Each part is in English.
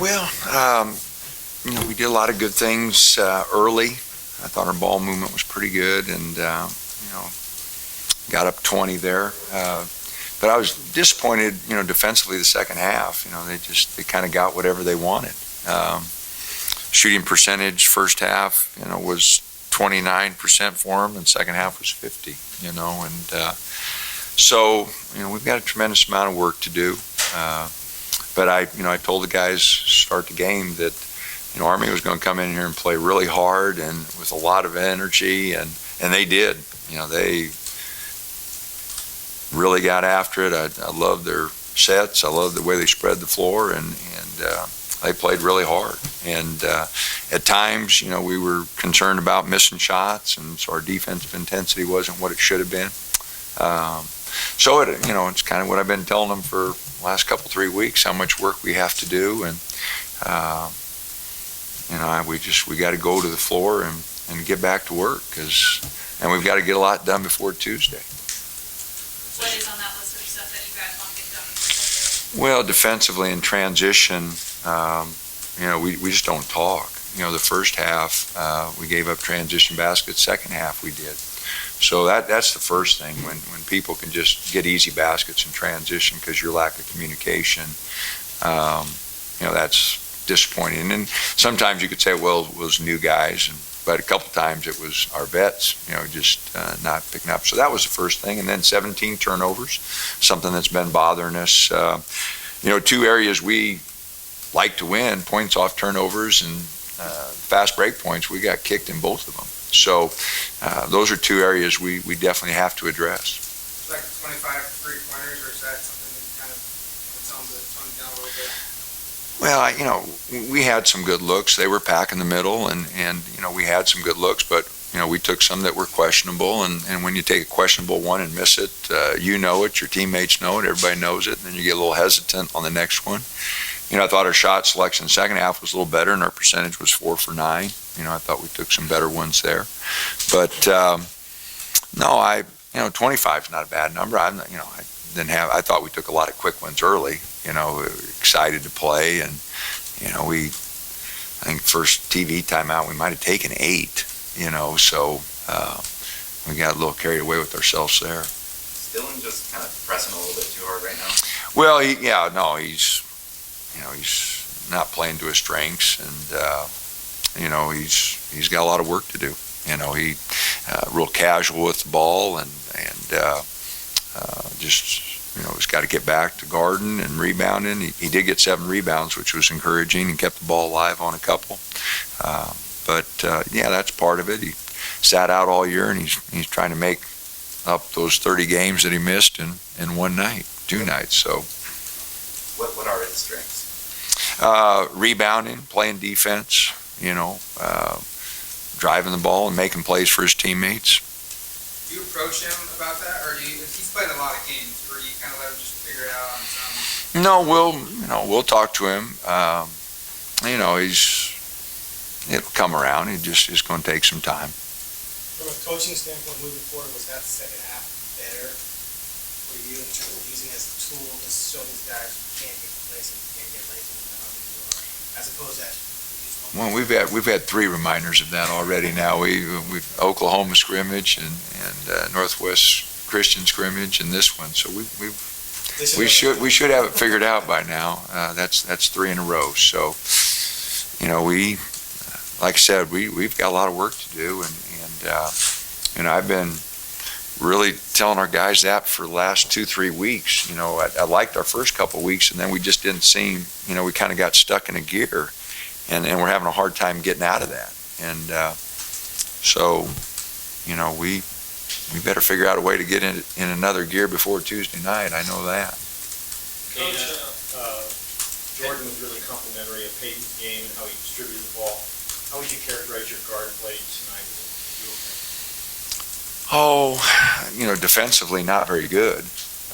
Well, we did a lot of good things early. I thought our ball movement was pretty good, and got up 20 there. But I was disappointed, defensively the second half. They kind of got whatever they wanted. Shooting percentage first half, was 29% for them, and second half was 50. So we've got a tremendous amount of work to do. But I told the guys start the game that Army was going to come in here and play really hard and with a lot of energy, and they did. They really got after it. I loved their sets. I loved the way they spread the floor, and they played really hard. And at times, we were concerned about missing shots, and so our defensive intensity wasn't what it should have been. So it's kind of what I've been telling them for the last couple 3 weeks, how much work we have to do, and we got to go to the floor and get back to work, and we've got to get a lot done before Tuesday. What is on that list of stuff that you guys want to get done before? Well, defensively in transition, we just don't talk. The first half we gave up transition baskets. Second half we did. So that's the first thing, when people can just get easy baskets in transition because your lack of communication. That's disappointing. And sometimes you could say, well, it was new guys, but a couple times it was our vets, just not picking up. So that was the first thing. And then 17 turnovers, something that's been bothering us. Two areas we like to win, points off turnovers and fast break points. We got kicked in both of them. So those are two areas we definitely have to address. Like 25 three-pointers, or is that something that kind of tone down a little bit? Well, we had some good looks. They were packing the middle, and we had some good looks, but we took some that were questionable, and when you take a questionable one and miss it, it, your teammates know it, everybody knows it, and then you get a little hesitant on the next one. I thought our shot selection in the second half was a little better, and our percentage was 4 for 9. I thought we took some better ones there. But, 25 is not a bad number. I thought we took a lot of quick ones early, excited to play. And, I think first TV timeout, we might have taken 8, so we got a little carried away with ourselves there. Is Dylan just kind of pressing a little bit too hard right now? Well, he's not playing to his strengths, and he's got a lot of work to do. He real casual with the ball, and he's got to get back to guarding and rebounding. He did get 7 rebounds, which was encouraging, and kept the ball alive on a couple. But that's part of it. He sat out all year, and he's trying to make up those 30 games that he missed in 2 nights. So, what are his strengths? Rebounding, playing defense, driving the ball and making plays for his teammates. Do you approach him about that, or he's played a lot of games, or do you kind of let him just figure it out on his own? No, we'll talk to him. It'll come around. It's going to take some time. From a coaching standpoint, moving forward, was that the second half better for you in terms of using it as a tool to show these guys you can't get complacent, you can't get lazy, as opposed to well, we've had 3 reminders of that already. Now we've Oklahoma scrimmage and Northwest Christian scrimmage and this one. So we should have it figured out by now. That's 3 in a row. So like I said, we've got a lot of work to do, and I've been really telling our guys that for the last 2-3 weeks. I liked our first couple of weeks, and then we just didn't seem, we kind of got stuck in a gear, and we're having a hard time getting out of that. And so, we better figure out a way to get in another gear before Tuesday night. I know that. Coach, Jordan was really complimentary of Peyton's game and how he distributed the ball. How would you characterize your guard play tonight? Defensively not very good.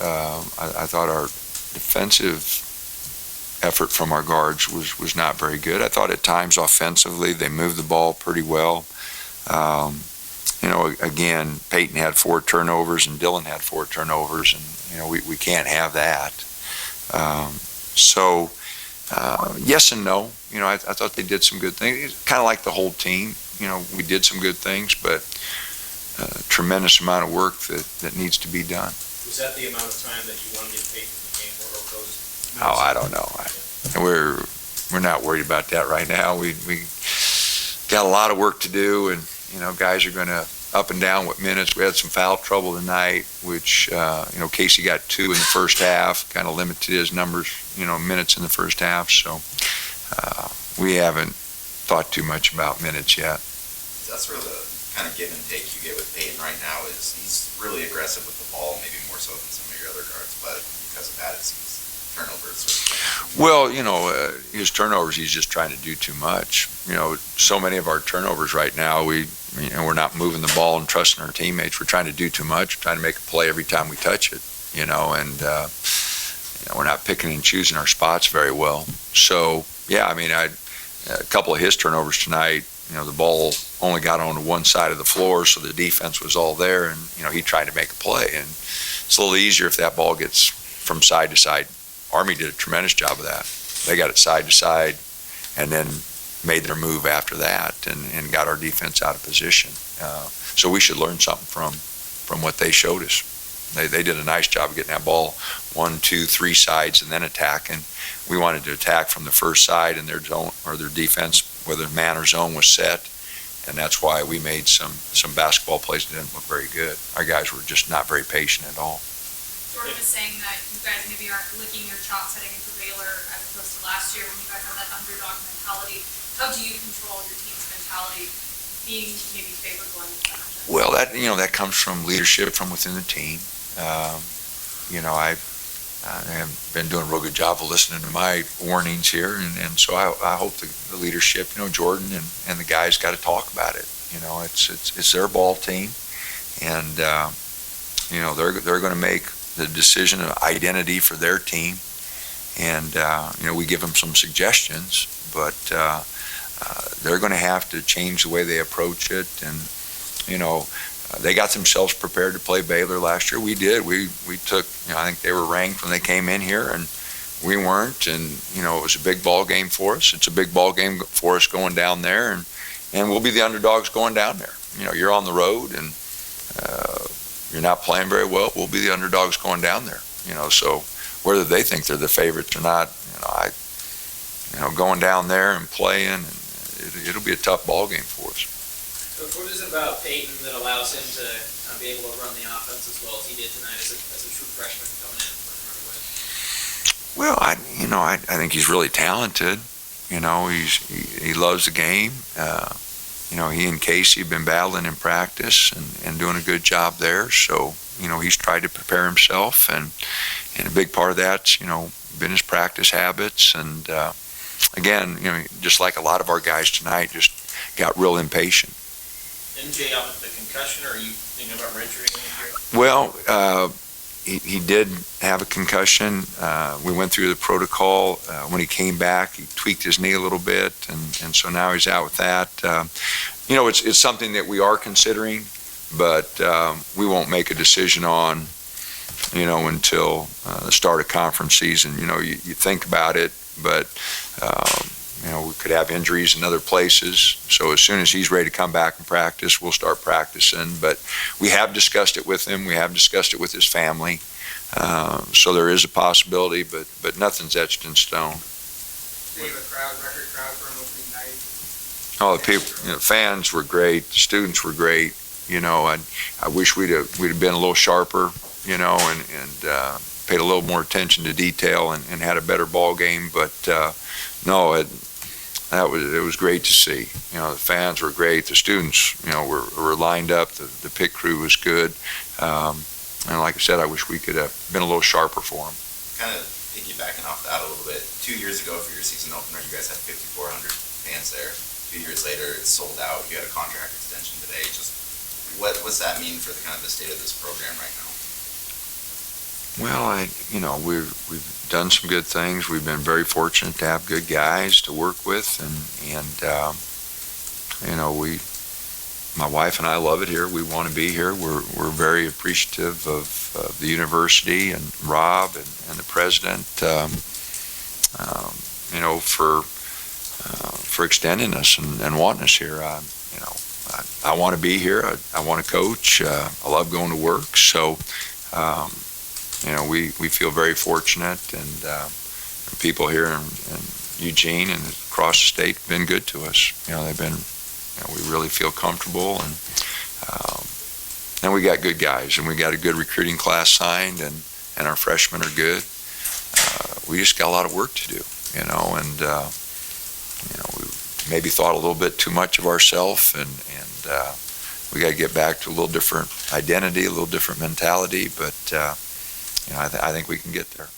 I thought our defensive effort from our guards was not very good. I thought at times offensively they moved the ball pretty well. Again, Peyton had 4 turnovers and Dylan had 4 turnovers, and we can't have that. So Yes and no. I thought they did some good things. Kind of like the whole team. We did some good things, but tremendous amount of work that needs to be done. Was that the amount of time that you want to get paid for the game, or those? Oh, I don't know. We're not worried about that right now. We got a lot of work to do, and guys are going to up and down with minutes. We had some foul trouble tonight, which Casey got 2 in the first half, kind of limited his numbers, minutes in the first half. So we haven't thought too much about minutes yet. That's where the kind of give and take you get with Peyton right now is he's really aggressive with the ball, maybe more so than some of your other guards, but because of that, it seems turnovers. Well, his turnovers, he's just trying to do too much. So many of our turnovers right now, we're not moving the ball and trusting our teammates. We're trying to do too much, trying to make a play every time we touch it, and we're not picking and choosing our spots very well. So, yeah, a couple of his turnovers tonight, the ball only got onto one side of the floor, so the defense was all there, and, he tried to make a play. And it's a little easier if that ball gets from side to side. Army did a tremendous job of that. They got it side to side and then made their move after that and got our defense out of position. So we should learn something from what they showed us. They did a nice job of getting that ball 1, 2, 3 sides and then attacking. We wanted to attack from the first side, and their zone or their defense, whether man or zone, was set. And that's why we made some basketball plays that didn't look very good. Our guys were just not very patient at all. Jordan is saying that you guys maybe aren't licking your chops heading into Baylor as opposed to last year when you guys had that underdog mentality. How do you control your team's mentality being maybe favorable in this fashion? Well, that comes from leadership from within the team. I have been doing a real good job of listening to my warnings here, and so I hope the leadership, Jordan and the guys got to talk about it. It's their ball team, and they're going to make the decision of identity for their team, and we give them some suggestions, but they're going to have to change the way they approach it. And they got themselves prepared to play Baylor last year. We did. We took, I think they were ranked when they came in here, and we weren't. And it was a big ball game for us. It's a big ball game for us going down there, and we'll be the underdogs going down there. You're on the road, and you're not playing very well. We'll be the underdogs going down there. So whether they think they're the favorites or not, going down there and playing, it'll be a tough ball game for us. So what is it about Peyton that allows him to be able to run the offense as well as he did tonight as a true freshman coming in and playing right away? Well, I think he's really talented. He loves the game. He and Casey have been battling in practice and doing a good job there. So, he's tried to prepare himself, and a big part of that's, been his practice habits. And again, just like a lot of our guys tonight, just got real impatient. MJ out with the concussion, or are you thinking about redshirting him here? Well, he did have a concussion. We went through the protocol. When he came back, he tweaked his knee a little bit, and so now he's out with that. It's something that we are considering, but we won't make a decision on, until the start of conference season. You think about it, but we could have injuries in other places. So as soon as he's ready to come back and practice, we'll start practicing. But we have discussed it with him. We have discussed it with his family. So there is a possibility, but nothing's etched in stone. They have a record crowd for an opening night. Oh, the people, fans were great. The students were great. I wish we'd have been a little sharper, and paid a little more attention to detail and had a better ball game. But no, it was great to see. The fans were great. The students, were lined up. The pit crew was good. And like I said, I wish we could have been a little sharper for them. Kind of piggybacking off that a little bit. 2 years ago for your season opener, you guys had 5,400 fans there. 2 years later, it's sold out. You had a contract extension today. Just what's that mean for the state of this program right now? Well, we've done some good things. We've been very fortunate to have good guys to work with, and my wife and I love it here. We want to be here. We're very appreciative of the university and Rob and the president. for extending us and wanting us here. I want to be here. I want to coach. I love going to work. So, we feel very fortunate, and people here in Eugene and across the state have been good to us. They've been, we really feel comfortable, and we got good guys, and we got a good recruiting class signed, and our freshmen are good. We just got a lot of work to do, and we maybe thought a little bit too much of ourselves, and we got to get back to a little different identity, a little different mentality, but I think we can get there.